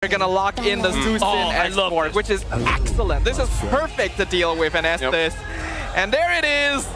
They're gonna lock in the Zusin export, which is excellent. This is perfect to deal with an S16. And there it is.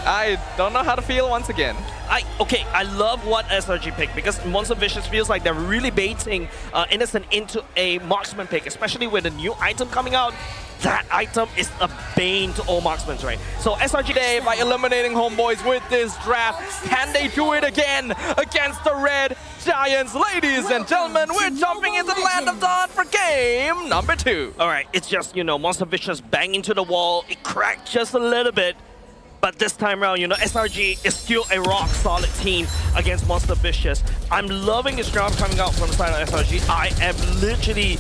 I don't know how to feel once again. I love what SRG picked because Monster Vicious feels like they're really baiting Innocent into a marksman pick, especially with a new item coming out. That item is a bane to all marksmen, right? So SRG today, by eliminating homeboys with this draft, can they do it again against the Red Giants? Ladies and gentlemen, we're jumping into the Land of Dawn for game number 2. All right, it's just, Monster Vicious bang into the wall. It cracked just a little bit. But this time around, SRG is still a rock-solid team against Monster Vicious. I'm loving this draft coming out from the side of SRG. I am literally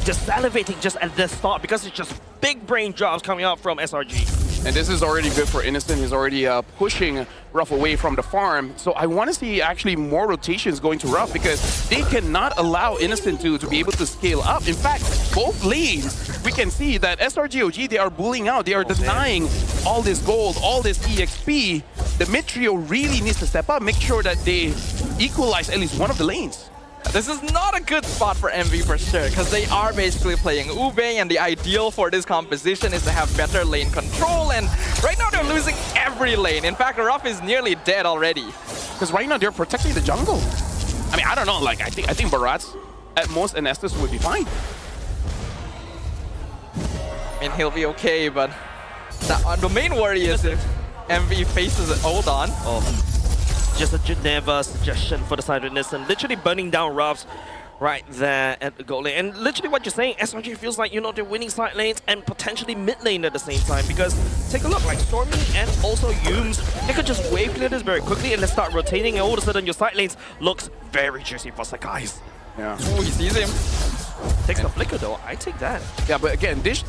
just salivating just at the start because it's just big brain drops coming out from SRG. And this is already good for Innocent. He's already pushing Ruff away from the farm. So I want to see actually more rotations going to Ruff because they cannot allow Innocent to be able to scale up. In fact, both lanes, we can see that SRGOG, they are bullying out. They are denying all this gold, all this EXP. The mid trio really needs to step up, make sure that they equalize at least one of the lanes. This is not a good spot for MV for sure, because they are basically playing Ube, and the ideal for this composition is to have better lane control, and right now they're losing every lane. In fact, Ruff is nearly dead already. Because right now they're protecting the jungle. I mean, I don't know, like, I think Baratz at most and Estes would be fine. I mean, he'll be okay, but the main worry is if MV faces an Odon. Just a Geneva suggestion for the side of Innocent, literally burning down Ruffs right there at the goal lane. And literally what you're saying, SRG feels like, they're winning side lanes and potentially mid lane at the same time. Because take a look, like Stormy and also Yumes, they could just wave clear this very quickly and then start rotating, and all of a sudden your side lanes looks very juicy for Sakai's. Yeah. Oh, he sees him. Takes the flicker though, I take that. Yeah, but again, this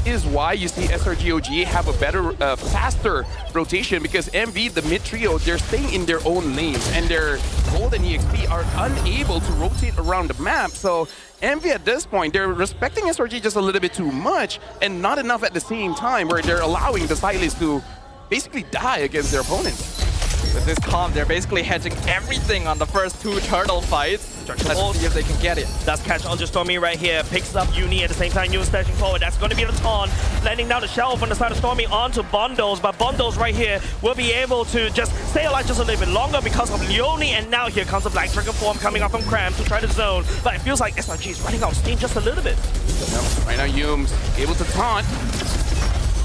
is why you see SRGOG have a better, faster rotation, because MV, the mid trio, they're staying in their own lanes and their gold and EXP are unable to rotate around the map. So MV at this point, they're respecting SRG just a little bit too much and not enough at the same time, where they're allowing the Silas to basically die against their opponents. With this comp, they're basically hedging everything on the first 2 turtle fights. Let's see if they can get it. That's catch onto Stormy right here. Picks up Uni at the same time. Uni stashing forward. That's going to be the taunt. Landing down the shelf on the side of Stormy onto Bondos. But Bondos right here will be able to just stay alive just a little bit longer because of Leone. And now here comes the Black Trigger form coming up from Cram to try to zone. But it feels like SRG is running out of steam just a little bit. Yep. Right now, Yumes able to taunt.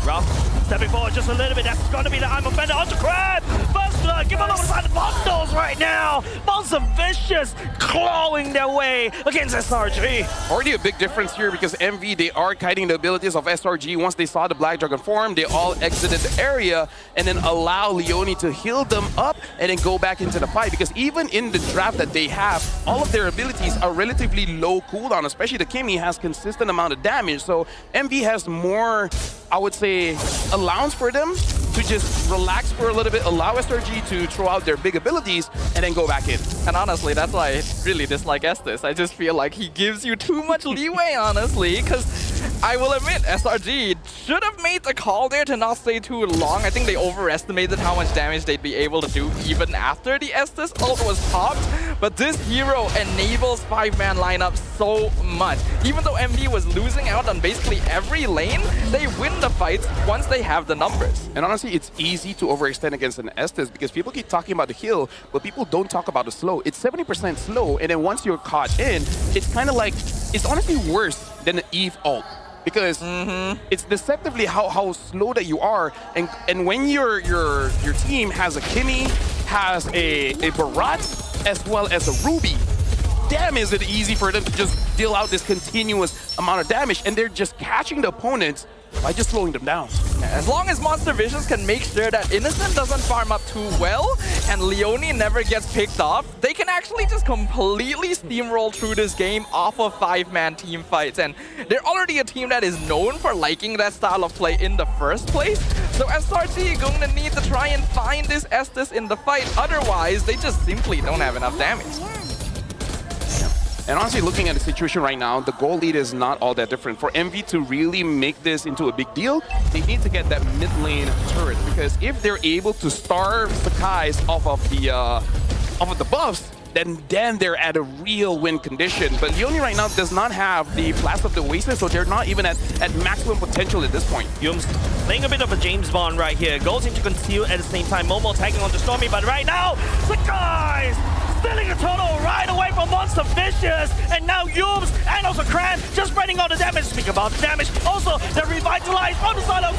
Ruff stepping forward just a little bit. That's going to be the I'm offender onto Crab. First blood. Give him over the side of Bondos right now. Monster Vicious clawing their way against SRG. Already a big difference here because MV, they are kiting the abilities of SRG. Once they saw the Black Dragon form, they all exited the area and then allow Leone to heal them up and then go back into the fight. Because even in the draft that they have, all of their abilities are relatively low cooldown, especially the Kimmy has consistent amount of damage. So MV has more, I would say, allowance for them to just relax for a little bit, allow SRG to throw out their big abilities, and then go back in. And honestly, that's why I really dislike Estes. I just feel like he gives you too much leeway, honestly, because I will admit, SRG should have made the call there to not stay too long. I think they overestimated how much damage they'd be able to do even after the Estes ult was popped. But this hero enables 5-man lineup so much. Even though MV was losing out on basically every lane, they win the fights once they have the numbers. And honestly, it's easy to overextend against an Estes because people keep talking about the heal, but people don't talk about the slow. It's 70% slow, and then once you're caught in, it's kind of like, it's honestly worse than the Eve ult. Because it's deceptively how slow that you are, and when your team has a Kimmy, has a Barat, as well as a Ruby, damn is it easy for them to just deal out this continuous amount of damage, and they're just catching the opponents by just slowing them down. As long as Monster Vicious can make sure that Innocent doesn't farm up too well and Leone never gets picked off, they can actually just completely steamroll through this game off of 5-man team fights. And they're already a team that is known for liking that style of play in the first place. So SRG going to need to try and find this Estes in the fight. Otherwise, they just simply don't have enough damage. And honestly, looking at the situation right now, the goal lead is not all that different. For MV to really make this into a big deal, they need to get that mid lane turret. Because if they're able to starve Sakai's off of the buffs, then they're at a real win condition. But Leone right now does not have the Blast of the Oasis, so they're not even at maximum potential at this point. Yums playing a bit of a James Bond right here. Goes into conceal at the same time. Momo tagging onto Stormy, but right now, the guys stealing a turtle right away from Monster Vicious. And now Yums and also Cran just spreading all the damage. Speak about the damage. Also, they're revitalized on the side of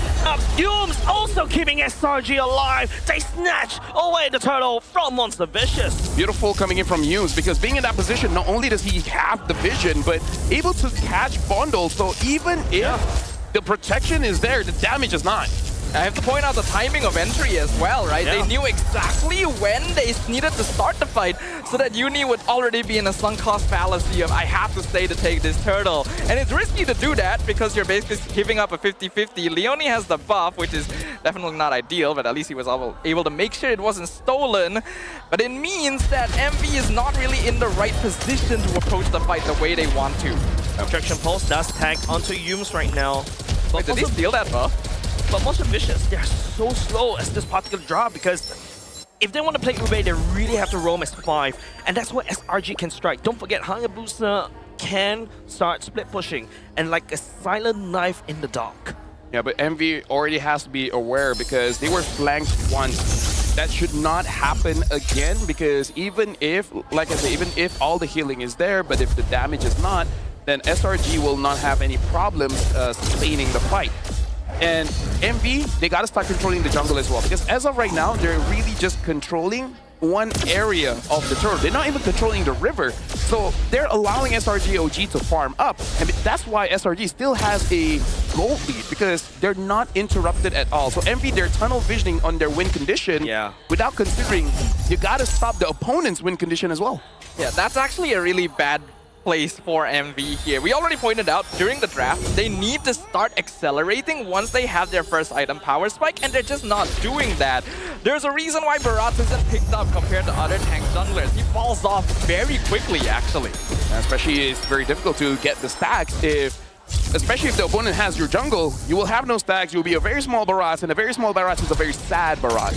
Yums, also keeping SRG alive. They snatch away the turtle from Monster Vicious. Beautiful coming in from Yums, because being in that position, not only does he have the vision, but able to catch bundles. So even if the protection is there, the damage is not. I have to point out the timing of entry as well, right? Yeah. They knew exactly when they needed to start the fight so that Uni would already be in a sunk cost fallacy of I have to stay to take this turtle. And it's risky to do that because you're basically giving up a 50-50. Leone has the buff, which is definitely not ideal, but at least he was able to make sure it wasn't stolen. But it means that MV is not really in the right position to approach the fight the way they want to. Objection Pulse does tag onto Yums right now. Wait, did they steal that buff? But Monster Vicious, they're so slow as this particular drop because if they want to play Ube, they really have to roam as 5. And that's where SRG can strike. Don't forget, Hayabusa can start split pushing and like a silent knife in the dark. Yeah, but MV already has to be aware because they were flanked once. That should not happen again, because even if, like I said, even if all the healing is there, but if the damage is not, then SRG will not have any problems sustaining the fight. And MV, they got to start controlling the jungle as well, because as of right now, they're really just controlling one area of the turtle. They're not even controlling the river. So they're allowing SRG OG to farm up. And that's why SRG still has a gold lead, because they're not interrupted at all. So MV, they're tunnel visioning on their win condition without considering you got to stop the opponent's win condition as well. Yeah, that's actually a really bad place for MV here. We already pointed out during the draft, they need to start accelerating once they have their first item power spike, and they're just not doing that. There's a reason why Barat isn't picked up compared to other tank junglers. He falls off very quickly, actually. And especially, it's very difficult to get the stacks especially if the opponent has your jungle. You will have no stacks. You'll be a very small Barat, and a very small Barat is a very sad Barat.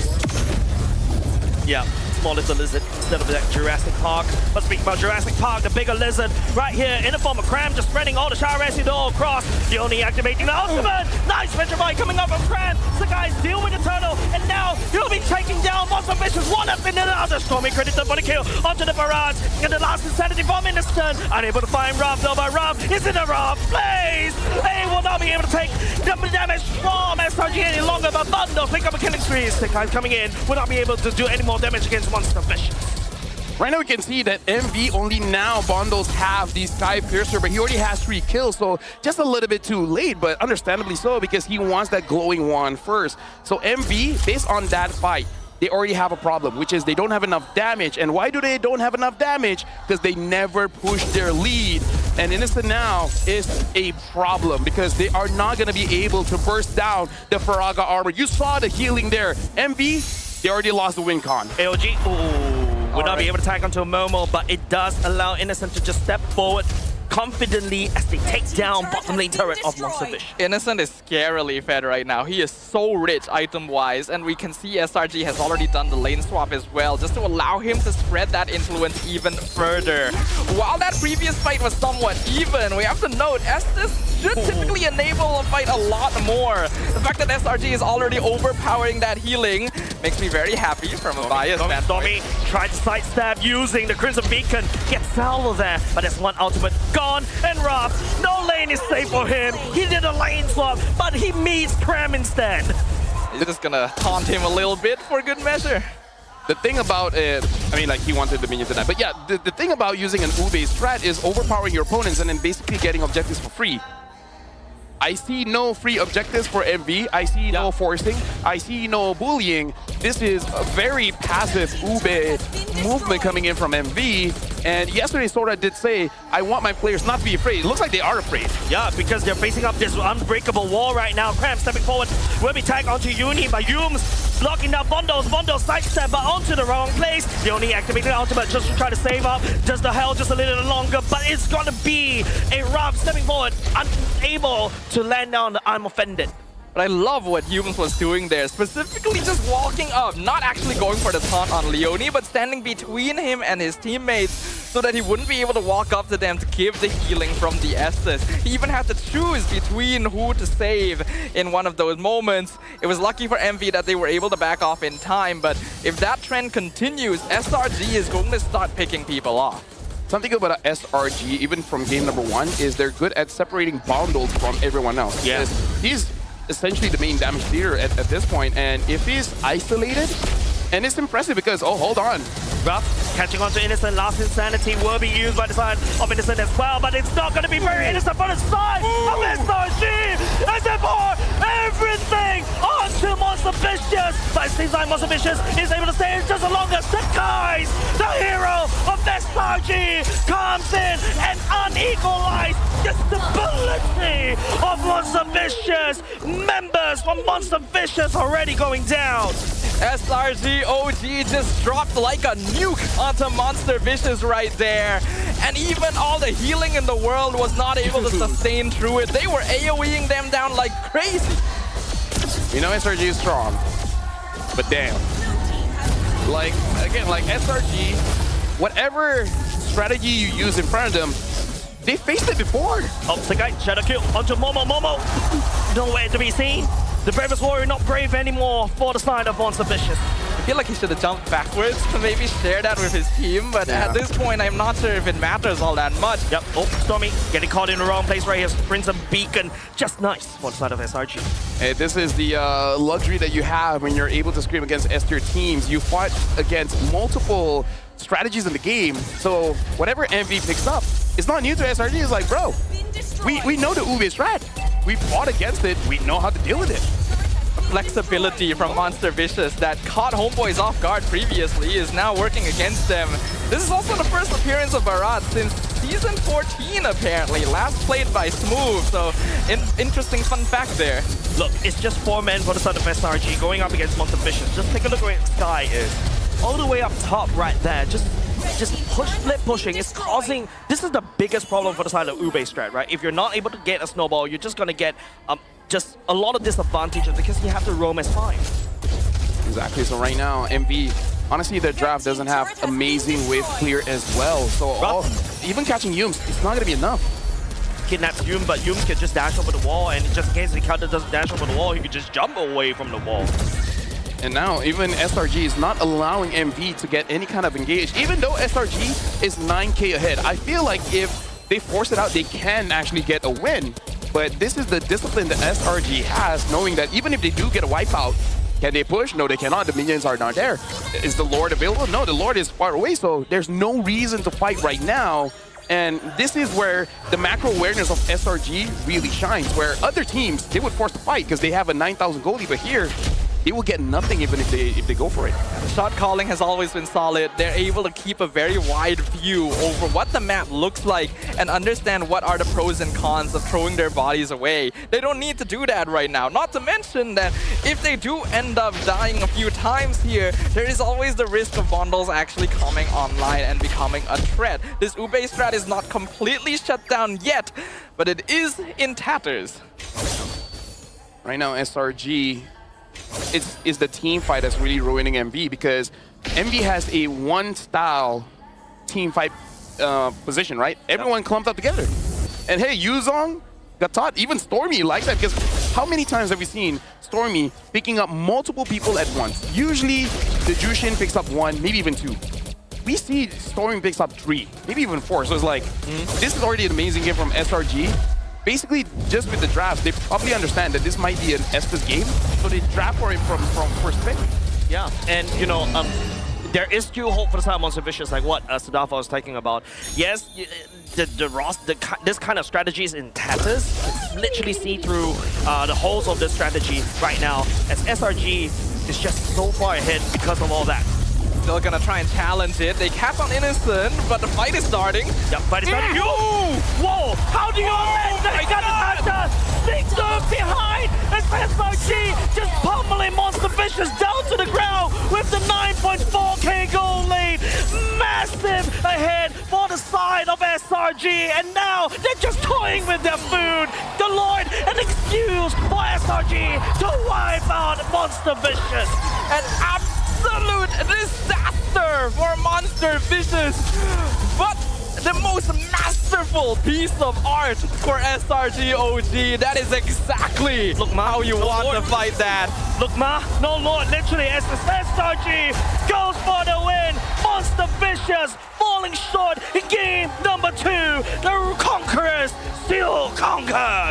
Yeah. Small little lizard instead of that Jurassic Park. But speaking about Jurassic Park, the bigger lizard right here in the form of Cram, just spreading all the Char Residue across. Leone activating the ultimate. Nice Vegemite coming up from Cram. The guys deal with the turtle, and now he'll be taking down Monster Vicious one after another. Stormy credited for the kill onto the barrage. And the last Insanity Bomb in the stun. Unable to find Rob, though, but Rob is in the Rob place. They will not be able to take the damage from SRG any longer, but Bundle pick up a killing spree. The guys coming in will not be able to do any more damage against Monster Vicious. Right now we can see that MV only now bundles have the Sky Piercer, but he already has 3 kills, so just a little bit too late, but understandably so, because he wants that glowing wand first. So MV, based on that fight, they already have a problem, which is they don't have enough damage. And why do they don't have enough damage? Because they never push their lead. And Innocent now is a problem, because they are not going to be able to burst down the Faraga armor. You saw the healing there. MV, they already lost the win con. AOG, would not be able to tag onto a Momo, but it does allow Innocent to just step forward confidently as they take down bottom lane turret of Monster Vicious. Innocent is scarily fed right now. He is so rich item-wise, and we can see SRG has already done the lane swap as well, just to allow him to spread that influence even further. While that previous fight was somewhat even, we have to note, Estes should typically enable a fight a lot more. The fact that SRG is already overpowering that healing makes me very happy from a biased standpoint. Stormy tried to sidestep using the Crimson Beacon, gets Salvo there, but there's one ultimate gone, and Rob, no lane is safe for him. He did a lane swap, but he meets Cram instead. He's just gonna taunt him a little bit for good measure. The thing about it, I mean, like, he wanted the minion tonight, but yeah, the thing about using an Ube strat is overpowering your opponents and then basically getting objectives for free. I see no free objectives for MV. I see no forcing. I see no bullying. This is a very passive Ube movement coming in from MV. And yesterday, Sora did say, I want my players not to be afraid. It looks like they are afraid. Yeah, because they're facing up this unbreakable wall right now. Cram stepping forward will be tagged onto Uni by Yums, blocking down Bundles. Bundles sidestep, but onto the wrong place. They only activated the ultimate just to try to save up. Just the hell, just a little longer, but it's gonna be a Rob stepping forward, unable to land down the I'm offended. But I love what Humans was doing there, specifically just walking up, not actually going for the taunt on Leone, but standing between him and his teammates so that he wouldn't be able to walk up to them to give the healing from the Estes. He even had to choose between who to save in one of those moments. It was lucky for MV that they were able to back off in time, but if that trend continues, SRG is going to start picking people off. Something about SRG, even from game number 1, is they're good at separating bundles from everyone else. Yeah. He's essentially the main damage dealer at this point, and if he's isolated, and it's impressive because, oh, hold on. Ruff catching on to Innocent. Last Insanity will be used by the side of Innocent as well, but it's not going to be very Innocent for the side of SRG. As they pour everything onto Monster Vicious. But it seems like Monster Vicious is able to stay just the longest. The guys, the hero of SRG, comes in and unequalized the stability of Monster Vicious. Members from Monster Vicious already going down. SRG OG just dropped like a nuke onto Monster Vicious right there. And even all the healing in the world was not able to sustain through it. They were AoEing them down like crazy. You know SRG is strong, but damn. Like, again, like SRG, whatever strategy you use in front of them, they faced it before. Oh, Sakai, shadow kill onto Momo. Nowhere to be seen. The bravest warrior not brave anymore for the side of Monster Vicious. I feel like he should have jumped backwards to maybe share that with his team, but at this point, I'm not sure if it matters all that much. Yep. Oh, Stormy getting caught in the wrong place right here. Prince and Beacon. Just nice for the side of SRG. Hey, this is the luxury that you have when you're able to scrim against S-tier teams. You fight against multiple strategies in the game, so whatever MV picks up, it's not new to SRG. It's like, bro, we know the Ube strat. We fought against it. We know how to deal with it. Flexibility from Monster Vicious that caught Homeboys off guard previously is now working against them. This is also the first appearance of Barat since Season 14, apparently. Last played by Smooth, so interesting fun fact there. Look, it's just 4 men for the side of SRG going up against Monster Vicious. Just take a look where Sky is. All the way up top right there. Just split pushing is causing... This is the biggest problem for the side of Ube strat, right? If you're not able to get a snowball, you're just going to get just a lot of disadvantages because you have to roam as 5. Exactly. So right now, MV, honestly, their draft doesn't have amazing wave clear as well. So even catching Yums, it's not going to be enough. Kidnaps Yum, but Yum can just dash over the wall, and just in case the counter doesn't dash over the wall, he can just jump away from the wall. And now even SRG is not allowing MV to get any kind of engage. Even though SRG is 9k ahead, I feel like if they force it out, they can actually get a win. But this is the discipline that SRG has, knowing that even if they do get a wipeout, can they push? No, they cannot. The minions are not there. Is the Lord available? No, the Lord is far away, so there's no reason to fight right now. And this is where the macro awareness of SRG really shines, where other teams, they would force the fight because they have a 9,000 goalie, but here, they will get nothing even if they go for it. Shot calling has always been solid. They're able to keep a very wide view over what the map looks like and understand what are the pros and cons of throwing their bodies away. They don't need to do that right now. Not to mention that if they do end up dying a few times here, there is always the risk of bundles actually coming online and becoming a threat. This Ube strat is not completely shut down yet, but it is in tatters. Right now, SRG is the team fight that's really ruining MV, because MV has a one-style team fight position, right? Everyone clumped up together. And hey, Yuzong got taught. Even Stormy likes that, because how many times have we seen Stormy picking up multiple people at once? Usually, the Jushin picks up 1, maybe even 2. We see Stormy picks up 3, maybe even 4. So it's like, this is already an amazing game from SRG. Basically, just with the drafts, they probably understand that this might be an Estes game, so they draft for him from first pick. Yeah, and you know, there is still hope for the side of Monster Vicious, like what Sadafa was talking about. Yes, this kind of strategy is in tatters. It's literally see through the holes of this strategy right now, as SRG is just so far ahead because of all that. Still gonna try and challenge it. They cap on Innocent, but the fight is starting. Yep, fight is starting. Whoa! How do you let that six behind? As SRG just pummeling Monster Vicious down to the ground with the 9.4k goal lead. Massive massive ahead for the side of SRG, and now they're just toying with their food. The Lord, an excuse for SRG to wipe out Monster Vicious. An absolute disaster for Monster Vicious. But the most masterful piece of art for SRG OG. That is exactly how you want to fight that. Look, Ma, no Lord, literally, as the SRG goes for the win. Monster Vicious falling short in game number 2. The Conquerors still conquer.